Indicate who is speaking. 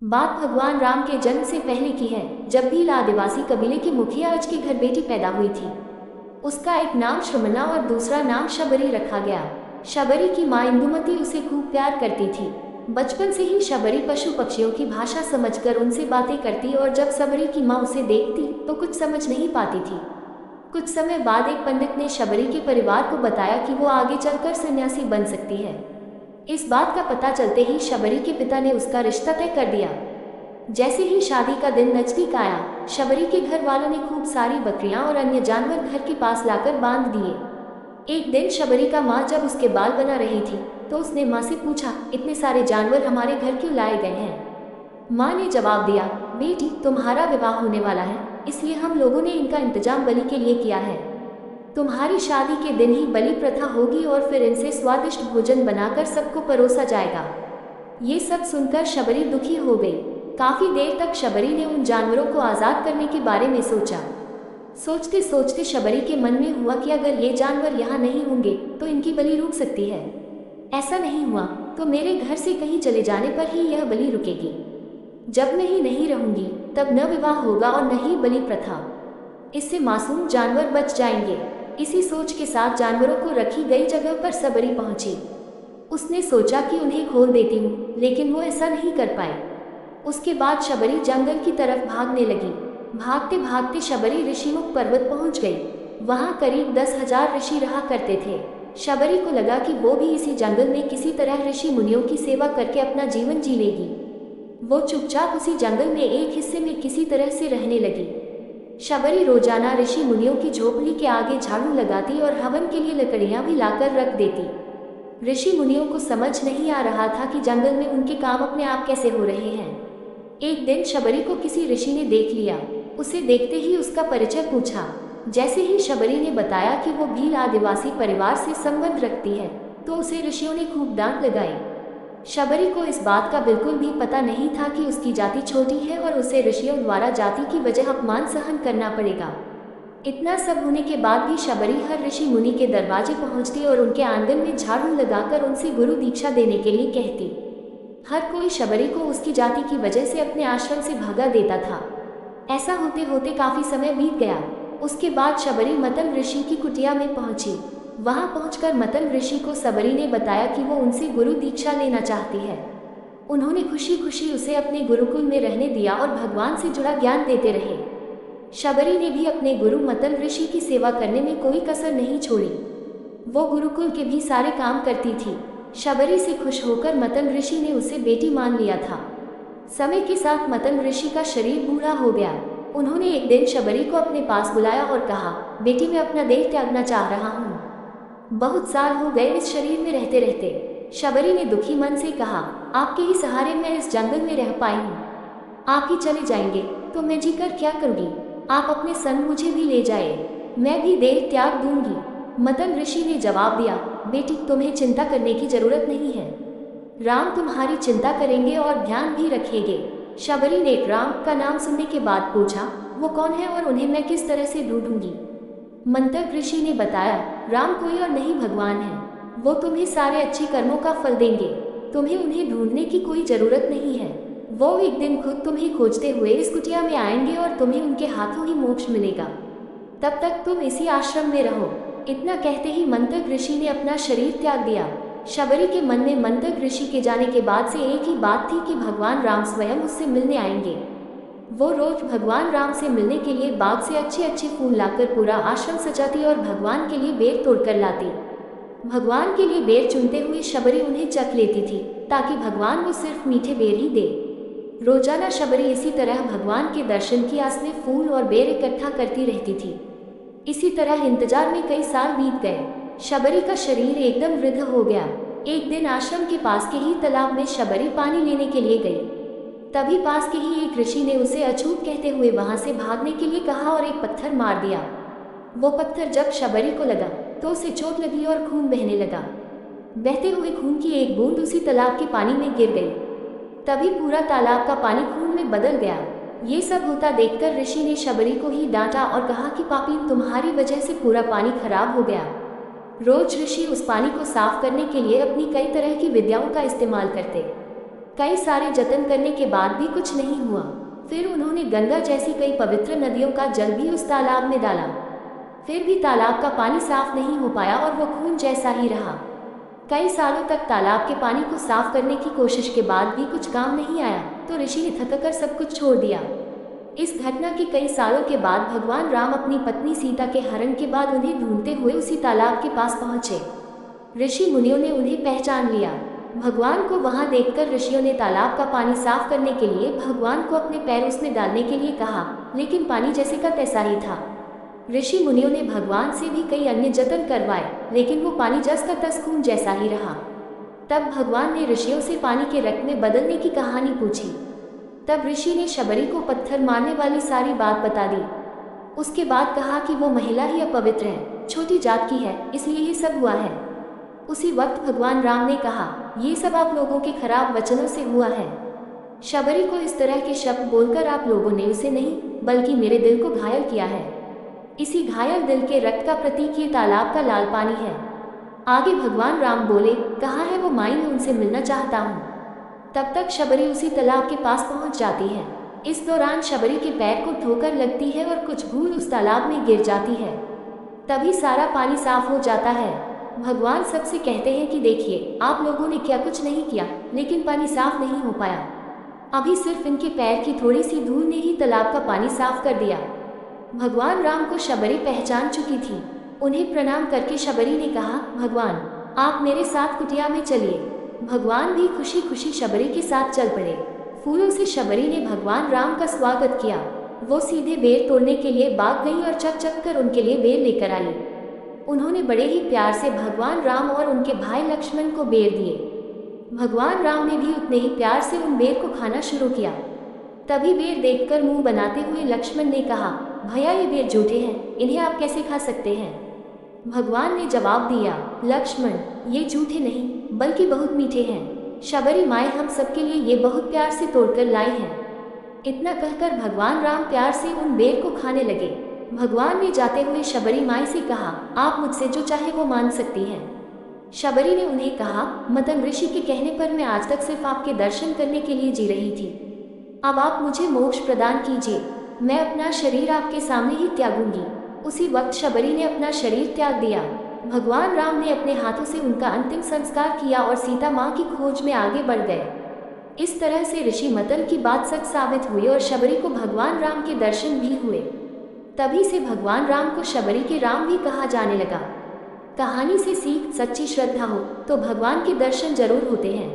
Speaker 1: बात भगवान राम के जन्म से पहले की है, जब भील आदिवासी कबीले के मुखिया अज के घर बेटी पैदा हुई थी। उसका एक नाम श्रमना और दूसरा नाम शबरी रखा गया। शबरी की माँ इंदुमती उसे खूब प्यार करती थी। बचपन से ही शबरी पशु पक्षियों की भाषा समझकर उनसे बातें करती और जब शबरी की माँ उसे देखती तो कुछ समझ नहीं पाती थी। कुछ समय बाद एक पंडित ने शबरी के परिवार को बताया कि वो आगे चलकर सन्यासी बन सकती है। इस बात का पता चलते ही शबरी के पिता ने उसका रिश्ता तय कर दिया। जैसे ही शादी का दिन नजदीक आया, शबरी के घर वालों ने खूब सारी बकरियां और अन्य जानवर घर के पास लाकर बांध दिए। एक दिन शबरी का माँ जब उसके बाल बना रही थी तो उसने माँ से पूछा, इतने सारे जानवर हमारे घर क्यों लाए गए हैं? माँ ने जवाब दिया, बेटी तुम्हारा विवाह होने वाला है, इसलिए हम लोगों ने इनका इंतजाम बलि के लिए किया है। तुम्हारी शादी के दिन ही बलि प्रथा होगी और फिर इनसे स्वादिष्ट भोजन बनाकर सबको परोसा जाएगा। ये सब सुनकर शबरी दुखी हो गई। काफी देर तक शबरी ने उन जानवरों को आजाद करने के बारे में सोचा। सोचते सोचते शबरी के मन में हुआ कि अगर ये जानवर यहाँ नहीं होंगे तो इनकी बलि रुक सकती है। ऐसा नहीं हुआ तो मेरे घर से कहीं चले जाने पर ही यह बलि रुकेगी। जब मैं ही नहीं रहूंगी तब न विवाह होगा और न ही बलि प्रथा। इससे मासूम जानवर बच जाएंगे। इसी सोच के साथ जानवरों को रखी गई जगह पर शबरी पहुंची। उसने सोचा कि उन्हें खोल देती हूँ, लेकिन वो ऐसा नहीं कर पाए। उसके बाद शबरी जंगल की तरफ भागने लगी। भागते भागते शबरी ऋषिमुख पर्वत पहुंच गई। वहाँ करीब 10,000 ऋषि रहा करते थे। शबरी को लगा कि वो भी इसी जंगल में किसी तरह ऋषि मुनियों की सेवा करके अपना जीवन जी लेगी। वो चुपचाप उसी जंगल में एक हिस्से में किसी तरह से रहने लगी। शबरी रोजाना ऋषि मुनियों की झोपड़ी के आगे झाड़ू लगाती और हवन के लिए लकड़ियां भी लाकर रख देती। ऋषि मुनियों को समझ नहीं आ रहा था कि जंगल में उनके काम अपने आप कैसे हो रहे हैं। एक दिन शबरी को किसी ऋषि ने देख लिया। उसे देखते ही उसका परिचय पूछा। जैसे ही शबरी ने बताया कि वो भील आदिवासी परिवार से संबंध रखती है तो उसे ऋषियों ने खूब डांट लगाई। शबरी को इस बात का बिल्कुल भी पता नहीं था कि उसकी जाति छोटी है और उसे ऋषियों द्वारा जाति की वजह अपमान सहन करना पड़ेगा। इतना सब होने के बाद भी शबरी हर ऋषि मुनि के दरवाजे पहुंचती और उनके आंगन में झाड़ू लगाकर उनसे गुरु दीक्षा देने के लिए कहती। हर कोई शबरी को उसकी जाति की वजह से अपने आश्रम से भगा देता था। ऐसा होते होते काफी समय बीत गया। उसके बाद शबरी मतल ऋषि की कुटिया में पहुंची। वहां पहुंचकर मतल ऋषि को शबरी ने बताया कि वो उनसे गुरु दीक्षा लेना चाहती है। उन्होंने खुशी खुशी उसे अपने गुरुकुल में रहने दिया और भगवान से जुड़ा ज्ञान देते रहे। शबरी ने भी अपने गुरु मतल ऋषि की सेवा करने में कोई कसर नहीं छोड़ी। वो गुरुकुल के भी सारे काम करती थी। शबरी से खुश होकर मतल ऋषि ने उसे बेटी मान लिया था। समय के साथ मतल ऋषि का शरीर बूढ़ा हो गया। उन्होंने एक दिन शबरी को अपने पास बुलाया और कहा, बेटी मैं अपना देह त्यागना चाह रहा हूँ। बहुत साल हो गए इस शरीर में रहते रहते। शबरी ने दुखी मन से कहा, आपके ही सहारे मैं इस जंगल में रह पाई हूँ। आप ही चले जाएंगे तो मैं जी कर क्या करूँगी? आप अपने संग मुझे भी ले जाए, मैं भी देह त्याग दूंगी। मतल ऋषि ने जवाब दिया, बेटी तुम्हें चिंता करने की जरूरत नहीं है। राम तुम्हारी चिंता करेंगे और ध्यान भी रखेंगे। शबरी ने राम का नाम सुनने के बाद पूछा, वो कौन है और उन्हें मैं किस तरह से ढूंढूंगी? मंतक ऋषि ने बताया, राम कोई और नहीं भगवान है। वो तुम्हें सारे अच्छे कर्मों का फल देंगे। तुम्हें उन्हें ढूंढने की कोई जरूरत नहीं है। वो एक दिन खुद तुम्हें खोजते हुए इस कुटिया में आएंगे और तुम्हें उनके हाथों ही मोक्ष मिलेगा। तब तक तुम इसी आश्रम में रहो। इतना कहते ही मंतक ऋषि ने अपना शरीर त्याग दिया। शबरी के मन में मंतक ऋषि के जाने के बाद से एक ही बात थी कि भगवान राम स्वयं उससे मिलने आएंगे। वो रोज भगवान राम से मिलने के लिए बाग से अच्छे अच्छे फूल लाकर पूरा आश्रम सजाती और भगवान के लिए बेर तोड़कर लाती। भगवान के लिए बेर चुनते हुए शबरी उन्हें चख लेती थी ताकि भगवान वो सिर्फ मीठे बेर ही दे। रोजाना शबरी इसी तरह भगवान के दर्शन की आस में फूल और बेर इकट्ठा करती रहती थी। इसी तरह इंतजार में कई साल बीत गए। शबरी का शरीर एकदम वृद्ध हो गया। एक दिन आश्रम के पास के ही तालाब में शबरी पानी लेने के लिए गई। तभी पास के ही एक ऋषि ने उसे अछूत कहते हुए वहां से भागने के लिए कहा और एक पत्थर मार दिया। वो पत्थर जब शबरी को लगा तो उसे चोट लगी और खून बहने लगा। बहते हुए खून की एक बूंद उसी तालाब के पानी में गिर गई। तभी पूरा तालाब का पानी खून में बदल गया। ये सब होता देखकर ऋषि ने शबरी को ही डांटा और कहा कि पापी तुम्हारी वजह से पूरा पानी खराब हो गया। रोज ऋषि उस पानी को साफ करने के लिए अपनी कई तरह की विद्याओं का इस्तेमाल करते। कई सारे जतन करने के बाद भी कुछ नहीं हुआ। फिर उन्होंने गंगा जैसी कई पवित्र नदियों का जल भी उस तालाब में डाला, फिर भी तालाब का पानी साफ नहीं हो पाया और वो खून जैसा ही रहा। कई सालों तक तालाब के पानी को साफ करने की कोशिश के बाद भी कुछ काम नहीं आया, तो ऋषि ने थककर सब कुछ छोड़ दिया। इस घटना के कई सालों के बाद भगवान राम अपनी पत्नी सीता के हरण के बाद उन्हें ढूंढते हुए उसी तालाब के पास पहुंचे। ऋषि मुनियों ने उन्हें पहचान लिया। भगवान को वहां देखकर ऋषियों ने तालाब का पानी साफ करने के लिए भगवान को अपने पैर उसमें डालने के लिए कहा, लेकिन पानी जैसे का तैसा ही था। ऋषि मुनियों ने भगवान से भी कई अन्य जतन करवाए, लेकिन वो पानी जस का तस खून जैसा ही रहा। तब भगवान ने ऋषियों से पानी के रक्त में बदलने की कहानी पूछी। तब ऋषि ने शबरी को पत्थर मारने वाली सारी बात बता दी। उसके बाद कहा कि वो महिला ही अपवित्र है, छोटी जात की है, इसलिए ये सब हुआ है। उसी वक्त भगवान राम ने कहा, ये सब आप लोगों के खराब वचनों से हुआ है। शबरी को इस तरह के शब्द बोलकर आप लोगों ने उसे नहीं बल्कि मेरे दिल को घायल किया है। इसी घायल दिल के रक्त का प्रतीक ये तालाब का लाल पानी है। आगे भगवान राम बोले, कहाँ है वो माई, मैं उनसे मिलना चाहता हूँ। तब तक शबरी उसी तालाब के पास पहुँच जाती है। इस दौरान शबरी के पैर को ठोकर लगती है और कुछ भूल उस तालाब में गिर जाती है। तभी सारा पानी साफ हो जाता है। भगवान सबसे कहते हैं कि देखिए, आप लोगों ने क्या कुछ नहीं किया, लेकिन पानी साफ नहीं हो पाया। अभी सिर्फ इनके पैर की थोड़ी सी धूल ने ही तालाब का पानी साफ कर दिया। भगवान राम को शबरी पहचान चुकी थी। उन्हें प्रणाम करके शबरी ने कहा, भगवान आप मेरे साथ कुटिया में चलिए। भगवान भी खुशी खुशी शबरी के साथ चल पड़े। फूलों से शबरी ने भगवान राम का स्वागत किया। वो सीधे बेर तोड़ने के लिए भाग गई और चक चक कर उनके लिए बेर लेकर आई। उन्होंने बड़े ही प्यार से भगवान राम और उनके भाई लक्ष्मण को बेर दिए। भगवान राम ने भी उतने ही प्यार से उन बेर को खाना शुरू किया। तभी बेर देखकर मुंह बनाते हुए लक्ष्मण ने कहा, भैया ये बेर झूठे हैं, इन्हें आप कैसे खा सकते हैं। भगवान ने जवाब दिया, लक्ष्मण ये झूठे नहीं बल्कि बहुत मीठे हैं। शबरी माए हम सबके लिए ये बहुत प्यार से तोड़कर लाई हैं। इतना कहकर भगवान राम प्यार से उन बेर को खाने लगे। भगवान ने जाते हुए शबरी माई से कहा, आप मुझसे जो चाहे वो मांग सकती हैं। शबरी ने उन्हें कहा, मतन ऋषि के कहने पर मैं आज तक सिर्फ आपके दर्शन करने के लिए जी रही थी। अब आप मुझे मोक्ष प्रदान कीजिए, मैं अपना शरीर आपके सामने ही त्यागूंगी। उसी वक्त शबरी ने अपना शरीर त्याग दिया। भगवान राम ने अपने हाथों से उनका अंतिम संस्कार किया और सीता माँ की खोज में आगे बढ़ गए। इस तरह से ऋषि मतन की बात सच साबित हुई और शबरी को भगवान राम के दर्शन भी हुए। तभी से भगवान राम को शबरी के राम भी कहा जाने लगा। कहानी से सीख, सच्ची श्रद्धा हो तो भगवान के दर्शन जरूर होते हैं।